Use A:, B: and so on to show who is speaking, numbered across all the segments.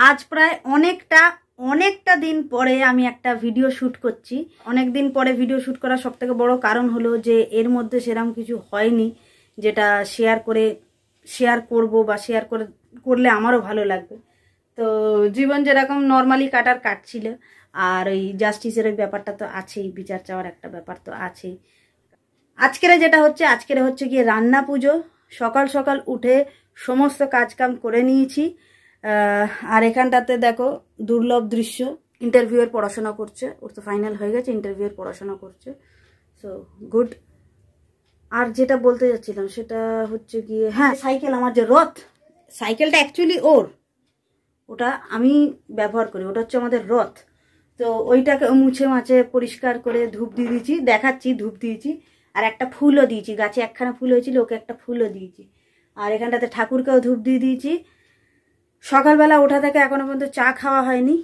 A: আজ প্রায় অনেকটা দিন পরে আমি একটা ভিডিও শ্যুট করছি। অনেক দিন পরে ভিডিও শ্যুট করার সবথেকে বড় কারণ হলো যে এর মধ্যে সেরকম কিছু হয়নি যেটা শেয়ার করব বা করলে আমারও ভালো লাগবে। তো জীবন যেরকম নর্মালি কাটছিল, আর ওই জাস্টিসের ওই ব্যাপারটা তো আছেই, বিচার চাওয়ার একটা ব্যাপার তো আছেই। আজকের হচ্ছে গিয়ে রান্না পুজো। সকাল সকাল উঠে সমস্ত কাজকাম করে নিয়েছি। আর এখানটাতে দেখো দুর্লভ দৃশ্য, ইন্টারভিউয়ের পড়াশোনা করছে, ওর তো ফাইনাল হয়ে গেছে, ইন্টারভিউয়ের পড়াশোনা করছে, সো গুড। আর যেটা বলতে যাচ্ছিলাম সেটা হচ্ছে গিয়ে, হ্যাঁ, সাইকেল, আমার যে রথ, সাইকেলটা অ্যাকচুয়ালি ওটা আমি ব্যবহার করি, ওটা হচ্ছে আমাদের রথ। তো ওইটাকে মুছে মাছে পরিষ্কার করে ধূপ দিয়ে দিয়েছি, দেখাচ্ছি ধূপ দিয়েছি, আর একটা ফুলও দিয়েছি, গাছে একখানা ফুল হয়েছিল, ওকে একটা ফুলও দিয়েছি। আর এখানটাতে ঠাকুরকেও ধূপ দিয়ে দিয়েছি। সকালবেলা ওঠা থেকে এখনো পর্যন্ত চা খাওয়া হয়নি।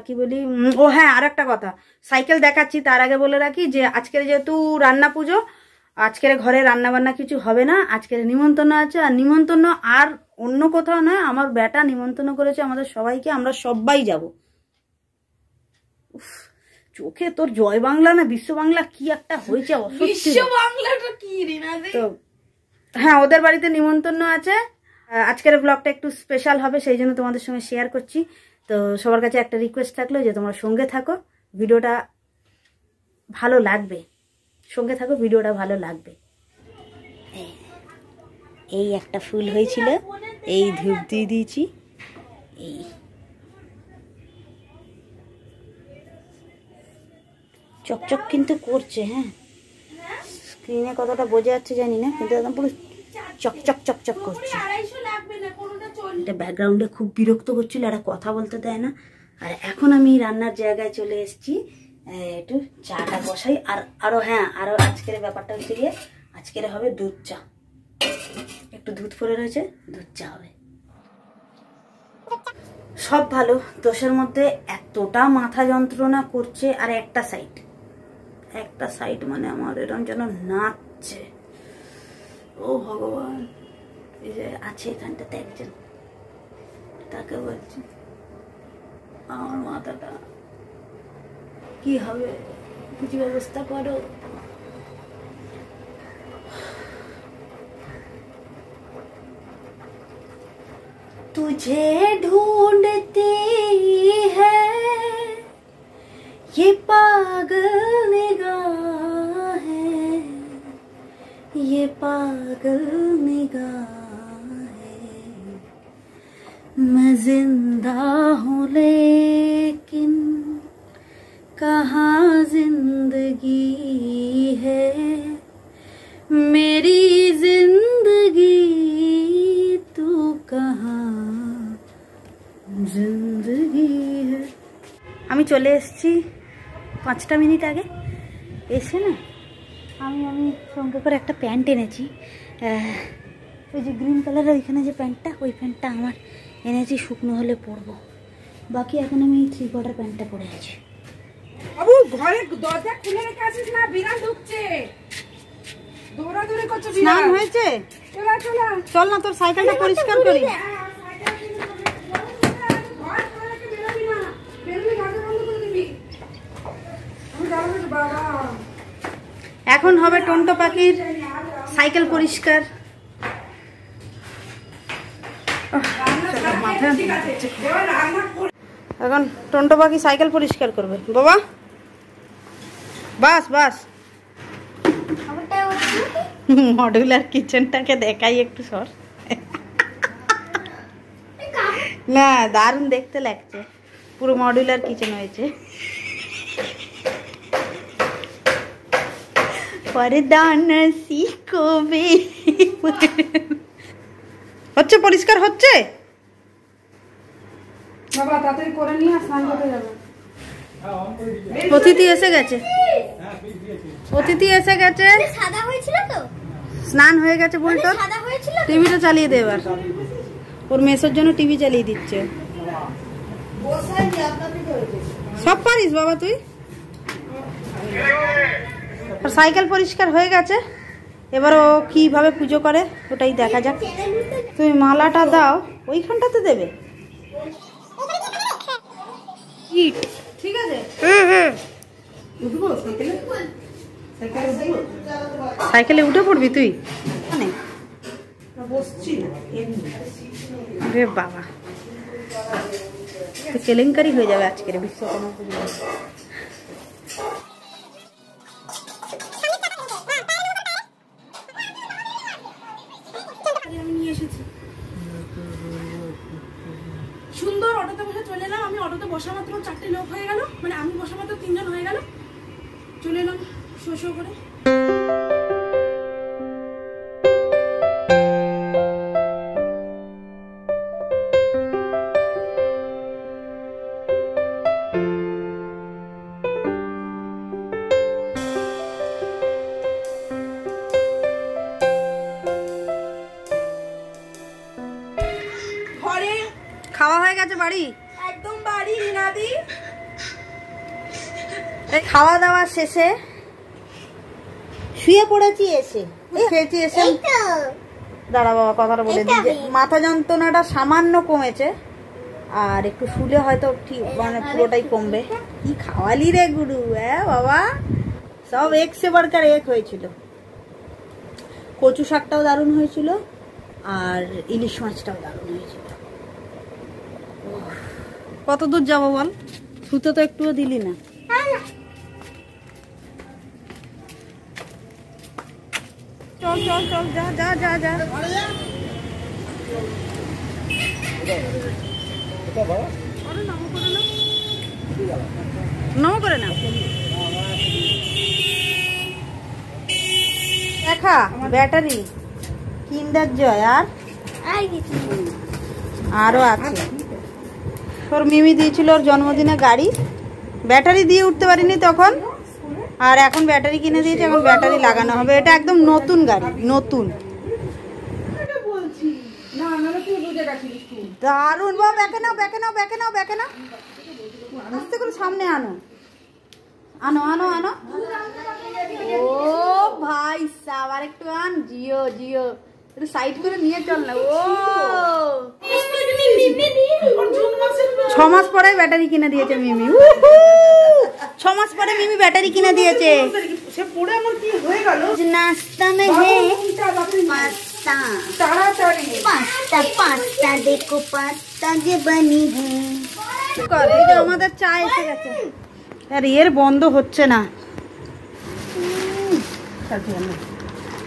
A: কি বলি ও হ্যাঁ, আর একটা কথা, সাইকেল দেখাচ্ছি তার আগে বলে রাখি যে আজকের যেহেতু রান্না পুজো, আজকের ঘরে রান্না বান্না কিছু হবে না, আজকের নিমন্ত্রণ আছে। আর নিমন্ত্রণ আর অন্য কোথাও নয়, আমার বেটা নিমন্ত্রণ করেছে আমাদের সবাইকে, আমরা সবাই যাব। চোখে তোর জয় বাংলা না বিশ্ব বাংলা কি একটা হয়েছে, তো হ্যাঁ, ওদের বাড়িতে নিমন্ত্রণ আছে। আজকের ব্লগটা একটু স্পেশাল হবে, সেই জন্য তোমাদের সঙ্গে শেয়ার করছি। তো সবার কাছে একটা রিকোয়েস্ট থাকলো যে তোমরা সঙ্গে থাকো, ভিডিওটা ভালো লাগবে, সঙ্গে থাকো, ভিডিওটা ভালো লাগবে। এই একটা ফুল হয়েছিল, এই ধূপ দিয়ে দিয়েছি, এই চকচক কিন্তু করছে। হ্যাঁ, স্ক্রিনে কতটা বোঝা যাচ্ছে জানি না, কিন্তু একদম পুরো চকচক চকচক করছে। এটা ব্যাকগ্রাউন্ডে খুব বিরক্ত করছিল, একটা কথা বলতে দেয় না। আর এখন আমি রান্নার জায়গায় চলে এসেছি, একটু চাটা বসাই। আরো আজকের ব্যাপারটা হচ্ছে গিয়ে, আজকের হবে দুধ চা, একটু দুধ পড়ে রয়েছে, দুধ চা হবে। সব ভালো, দোষের মধ্যে এতটা মাথা যন্ত্রণা করছে, আর একটা সাইড মানে আমার এরকম যেন নাচছে। ও ভগবান, এই যে আছে এখানটাতে একজন, তাকে বলছি আমার মাথাটা কি হবে, কিছু ব্যবস্থা করো। तुझे ढूंढती है ये पागल निगाह है, ये पागल निगाह है। मैं जिंदा हूँ लेकिन कहाँ जिंदगी है, मेरी जिंदगी तू कहाँ जिंदगी है। আমি চলে এসেছি 5টা মিনিট আগে। এসে না আমি সঙ্গে করে একটা প্যান্ট এনেছি, ওই যে গ্রিন কালারের ওইখানে যে প্যান্টটা, ওই প্যান্টটা আমার এনেছি, শুকনো হলে পরবো। বাকি এখন আমি 3 কোয়ার্টার প্যান্টটা পরে আছি।
B: বাবু ঘরে দরজা খুলে রেখে আসিস না, বিড়াল ঢুকছে, দৌড়াদৌড়ি করছে।
A: স্নান হয়েছে? চল না তোর সাইকেলটা পরিষ্কার করি। এখন হবে টন্টো পাখির সাইকেল পরিষ্কার। এখন টন্টো পাখি সাইকেল পরিষ্কার করবে। বাবা বাস মডুলার কিচেনটাকে দেখাই একটু সর। না, দারুণ দেখতে লাগছে, পুরো মডুলার কিচেন হয়েছে। হচ্ছে পরিষ্কার হচ্ছে। অতিথি এসে গেছে, স্নান হয়ে গেছে। বলতো টিভিটা চালিয়ে দে এবার, ওর মেসোর জন্য টিভি চালিয়ে দিচ্ছে। সব পারিস বাবা তুই। আর সাইকেল পরিষ্কার হয়ে গেছে, এবার ও কিভাবে পুজো করে ওটাই দেখা যাক। তুমি মালাটা দাও, ওইখানটাতে দেবে। চিট, ঠিক আছে?
B: উঠবো সাইকেলে?
A: সাইকেলে উঠে পড়বি তুই?
B: বসছি না।
A: রে বাবা, তো কেলেঙ্কারি হয়ে যাবে আজকের বিশ্বকর্মা পুজো।
B: আমি নিয়ে এসেছি সুন্দর অটোতে বসে চলে এলাম। আমি অটোতে বসা মাত্র 4টে লোক হয়ে গেল, মানে আমি বসা মাত্র 3 জন হয়ে গেল। চলে এলাম শো শো করে।
A: খাওয়া হয়ে গেছে বাড়ি?
B: একদম বাড়ি রিনাদি।
A: খাওয়া দাওয়া শেষে শুয়ে পড়েছি, এসে খেয়েছি, এসে দাঁড়া বাবা কথাটা বলে দিই, মাথা যন্ত্রণাটা সামান্য কমেছে, আর একটু শুলে হয়তো ঠিক মানে পুরোটাই কমবে। কি খাওয়ালি রে গুরু, হ্যাঁ বাবা, সব এক সে বারকার এক হয়েছিল। কচু শাকটাও দারুণ হয়েছিল, আর ইলিশ মাছটাও দারুণ হয়েছিল। কত দূর যাবো বল, শুতে তো একটুও দিলি না। চল চল চল, যা যা যা যা। নমো করে না দেখা ব্যাটারি, কিন্ডার জয়, আর আরো আছে। ওর মিমি দিয়েছিল ওর জন্মদিনে গাড়ি, ব্যাটারি দিয়ে উঠতে পারিনি তখন, আর এখন ব্যাটারি কিনে দিয়েছে, এখন ব্যাটারি লাগানো হবে। এটা একদম নতুন গাড়ি, নতুন, দারুন। বাবা ব্যাকে নাও, ব্যাকে নাও, ব্যাকে নাও, ব্যাকে নাও, আস্তে করে সামনে আনো, আনো আনো আনো। ও ভাই সাব, আর একটু আন, জিও জিও, একটু সাইড করে নিয়ে চল না। ও 6 মাস পরে ব্যাটারি কিনে দিয়েছে মিমি। 6 মাস পরে মিমি ব্যাটারি কিনে দিয়েছে। নাস্তা মে হে পাস্তা, পাস্তা পাস্তা দেখো পাস্তা যে বানি হে। এই যে আমাদের চা এসে গেছে, আর এর বন্ধ হচ্ছে না।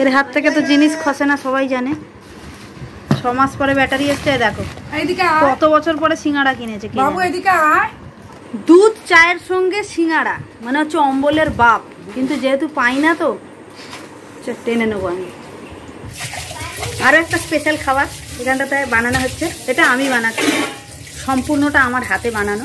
A: এর হাত থেকে তো জিনিস খসে না, সবাই জানে। 6 মাস পরে ব্যাটারি এসছে। দেখো কত বছর পরে সিঙ্গাড়া কিনেছে। দুধ চায়ের সঙ্গে সিঙ্গাড়া মানে হচ্ছে অম্বলের বাপ, কিন্তু যেহেতু পাই না তো টেনে নেবো আমি। আরো একটা স্পেশাল খাবার এখানটাতে বানানো হচ্ছে, এটা আমি বানাচ্ছি, সম্পূর্ণটা আমার হাতে বানানো।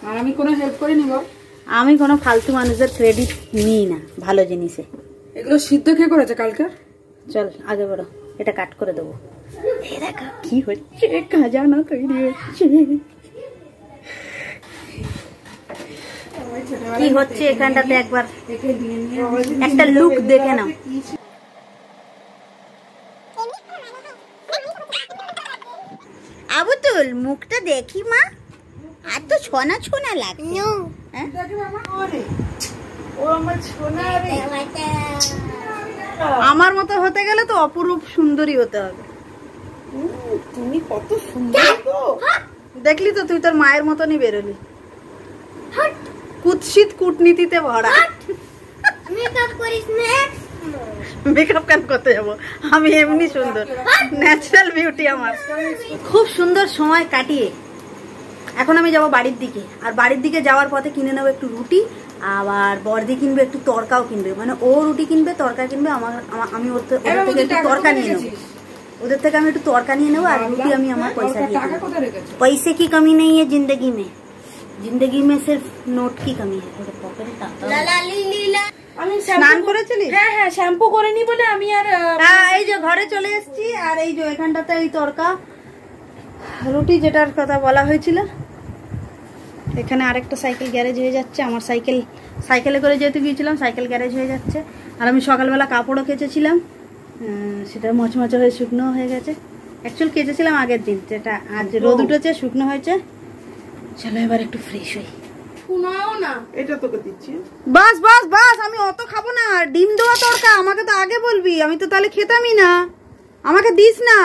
B: আর আমি কোনো হেল্প করিনি বল?
A: আমি কোনো ফালতু মানুষের ক্রেডিট নিই না ভালো জিনিসে।
B: এগুলো সিদ্ধ কে করেছে কালকে?
A: চল আগে বড়, এটা কাট করে দেবো। কি হচ্ছে, খাজানা তৈরি হচ্ছে। কি হচ্ছে এখানটাতে একবার একটা লুক দেখে নাও। আবুতুল মুখটা দেখি মা, আর তো ছোনা ছোনা লাগছে। আমার মতো হতে গেলে তো অপরূপ সুন্দরী হতে হবে।
B: তুমি কত সুন্দর গো,
A: দেখলি তো, তুই তোর মায়ের মতনই বেরোলি, কুৎসিত কূটনীতিতে ভরা। মেকআপ কেন করতে যাবো, আমি এমনি সুন্দর, ন্যাচারাল বিউটি আমার। খুব সুন্দর সময় কাটিয়ে এখন আমি যাব বাড়ির দিকে, আর বাড়ির দিকে যাওয়ার পথে কিনে নেবো একটু রুটি, আবার বর্দি কিনবে একটু তরকাও কিনবে, মানে ও রুটি কিনবে তরকা কিনবে, আমি ওদের থেকে একটু তরকা নিয়ে নেবো, ওদের থেকে আমি একটু তরকা নিয়ে নেবো, আর রুটি আমি আমার পয়সা দিয়ে দেবো। पैसे की कमी नहीं है जिंदगी में, जिंदगी में सिर्फ नोट की कमी है।
B: আমি
A: স্নান করেছিলি?
B: হ্যাঁ হ্যাঁ, শ্যাম্পু করিনি বলে আমি আর
A: এই যে ঘরে চলে এসেছি, আর এই যে এখানটাতে এই তরকা রুটি যেটার কথা বলা হয়েছিল। এখানে আরেকটা সাইকেল গ্যারেজ হয়ে যাচ্ছে, আমার সাইকেলে করে যেহেতু গিয়েছিলাম সাইকেল গ্যারেজ হয়ে যাচ্ছে। আর আমি সকালবেলা কাপড়ও কেচেছিলাম, সেটা মচমচে হয়ে শুকনো হয়ে গেছে। অ্যাকচুয়ালি কেচেছিলাম আগের দিন, যেটা আজ রোদ উঠেছে, শুকনো হয়েছে। চলো এবার একটু ফ্রেশ হই।
B: শোনাও না,
C: এটা তোকে দিচ্ছি।
A: বাস বাস বাস, আমি অত খাবো না। ডিম দেওয়া তড়কা আমাকে তো আগে বলবি, আমি তো তাহলে খেতামই না। আমাকে দিস না।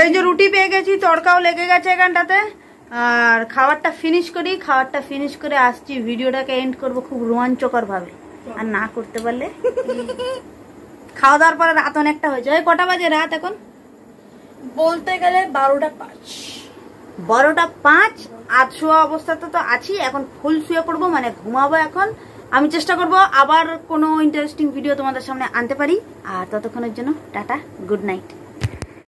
A: এই যে রুটি পেয়ে গেছি, তড়কাও লেগে গেছে এখানটাতে। আর খাবারটা ফিনিশ করি, খাবারটা ফিনিশ করে আসছি, ভিডিওটাকে এন্ড করবো খুব রোমাঞ্চকর ভাবে। আর না করতে পারলে খাওয়া দাওয়ার পরে রাত অনেকটা হয়েছে। ওই কটা বাজে রাত এখন?
B: বলতে গেলে 12টা 5।
A: 12টা 5। আজ শোয়া অবস্থাতে তো আছি, এখন ফুল শুয়ে পড়বো, মানে ঘুমাবো এখন। আমি চেষ্টা করব আবার কোনো ইন্টারেস্টিং ভিডিও তোমাদের সামনে আনতে পারি। আর ততক্ষণের জন্য টাটা, গুড নাইট।